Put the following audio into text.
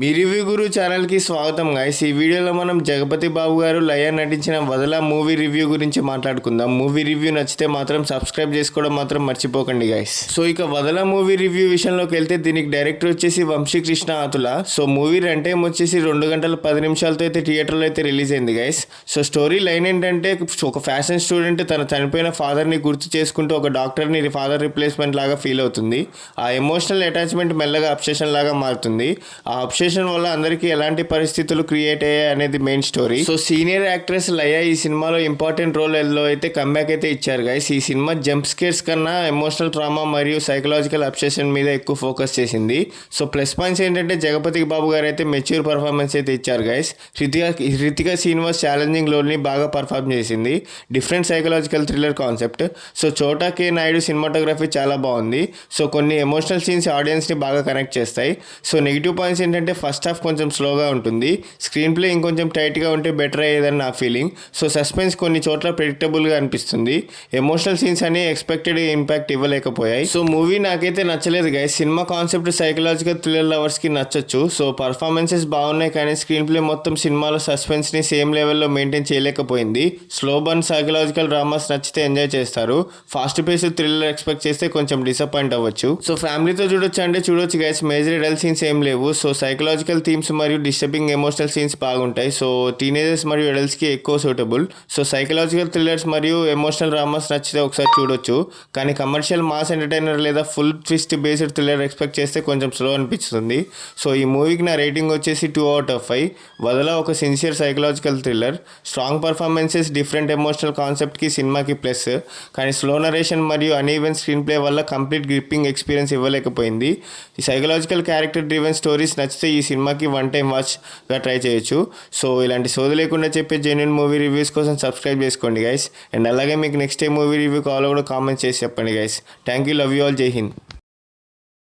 మీ review గురు ఛానల్కి స్వాగతం guys. ఈ వీడియోలో మనం జగపతి బాబు గారు లయ నటించిన వదల మూవీ రివ్యూ గురించి మాట్లాడుకుందాం. మూవీ రివ్యూ నచ్చితే మాత్రం సబ్స్క్రైబ్ చేసుకోవడం మాత్రం మర్చిపోకండి గైస్. సో ఇక వదల మూవీ రివ్యూ విషయంలోకి వెళ్తే దీనికి డైరెక్టర్ వచ్చేసి Vamsikrishna Athula. So movie run time వచ్చేసి 2 గంటల 10 నిమిషాలతో అయితే థియేటర్లో అయితే రిలీజ్ అయింది గైస్. సో స్టోరీ లైన్ ఏంటంటే ఒక ఫ్యాషన్ స్టూడెంట్ తన చనిపోయిన ఫాదర్ని గుర్తు చేసుకుంటూ ఒక డాక్టర్ని ఫాదర్ రిప్లేస్మెంట్ లాగా ఫీల్ అవుతుంది. ఆ ఎమోషనల్ అటాచ్మెంట్ మెల్లగా అబ్సెషన్ లాగా మారుతుంది. ఆ అబ్సెషన్ వల్ల అందరికీ ఎలాంటి పరిస్థితులు క్రియేట్ అయ్యాయి అనేది main story. So senior actress Laya ఈ సినిమాలో ఇంపార్టెంట్ రోల్ లో అయితే కంబ్యాక్ అయితే ఇచ్చారు గైస్. ఈ సినిమా జంప్ స్కేర్స్ కన్నా ఎమోషనల్ ట్రామా మరియు సైకలాజికల్ అబ్సెషన్ మీద ఎక్కువ ఫోకస్ చేసింది. సో ప్లస్ పాయింట్స్ ఏంటంటే జగపతి బాబు గారు అయితే మెచ్యూర్ పర్ఫార్మెన్స్ అయితే ఇచ్చారు గైస్. హృతిక శ్రీనివాస్ ఛాలెంజింగ్ రోల్ని బాగా పర్ఫార్మ్ చేసింది. Different psychological thriller concept. So చోటా కే నాయుడు సినిమాటోగ్రఫీ చాలా బాగుంది. సో కొన్ని ఎమోషనల్ సీన్స్ ఆడియన్స్ని బాగా కనెక్ట్ చేస్తాయి. సో నెగిటివ్ పాయింట్స్ ఏంటంటే ఫస్ట్ హాఫ్ కొంచెం స్లోగా ఉంటుంది. స్క్రీన్ ప్లే ఇంకొంచెం టైట్గా ఉంటే బెటర్ అయ్యేదని నా ఫీలింగ్. సో సస్పెన్స్ కొన్ని చోట్ల ప్రెడిక్టబుల్గా అనిపిస్తుంది. ఎమోషనల్ సీన్స్ అని ఎక్స్పెక్టెడ్ ఇంపాక్ట్ ఇవ్వలేకపోయాయి. సో మూవీ నాకైతే నచ్చలేదు guys. Cinema concept psychological thriller లవర్స్కి నచ్చచ్చు. సో పర్ఫార్మెన్సెస్ బాగున్నాయి కానీ స్క్రీన్ ప్లే మొత్తం సినిమాలో సస్పెన్స్ని సేమ్ లెవెల్లో మెయింటైన్ చేయలేకపోయింది. స్లో బర్న్ సైకలాజికల్ డ్రామాస్ నచ్చితే ఎంజాయ్ చేస్తారు. ఫాస్ట్ పేస్ థ్రిల్లర్ ఎక్స్పెక్ట్ చేస్తే కొంచెం డిసప్పాయింట్ అవ్వచ్చు. సో ఫ్యామిలీతో చూడొచ్చు అంటే చూడొచ్చు గైస్. మేజర్ ఎడల్ సీన్స్ ఏం లేవు. సో సైకలాజికల్ థీమ్స్ మరియు డిస్టర్బింగ్ ఎమోషనల్ సీన్స్ బాగుంటాయి. సో టీనేజర్స్ మరియు అడల్ట్స్కి ఎక్కువ సూటబుల్. సో సైకలాజికల్ థ్రిల్లర్స్ మరియు ఎమోషనల్ డ్రామాస్ నచ్చితే ఒకసారి చూడొచ్చు. కానీ కమర్షియల్ మాస్ ఎంటర్టైనర్ లేదా full twist based thriller expect చేస్తే కొంచెం స్లో అనిపిస్తుంది. సో ఈ మూవీకి నా రేటింగ్ వచ్చేసి 2/5. వదల ఒక sincere psychological thriller. Strong performances, different emotional కాన్సెప్ట్కి సినిమాకి ప్లస్. కానీ స్లో నరేషన్ మరియు అన్ఈవెన్ స్క్రీన్ ప్లే వల్ల కంప్లీట్ గ్రిప్పింగ్ ఎక్స్పీరియన్స్ ఇవ్వలేకపోయింది. ఈ సైకలాజికల్ క్యారెక్టర్ డ్రివెన్ స్టోరీస్ నచ్చితే ఈ సినిమాకి 1 టైం వాచ్గా ట్రై చేయొచ్చు. సో ఇలాంటి సోది లేకుండా చెప్పే జెన్యూన్ మూవీ రివ్యూస్ కోసం సబ్స్క్రైబ్ చేసుకోండి గైస్. అండ్ అలాగే మీకు నెక్స్ట్ టైం మూవీ రివ్యూ కావాలో కూడా కామెంట్ చేసి చెప్పండి guys. Thank you, love you all, జై హింద్.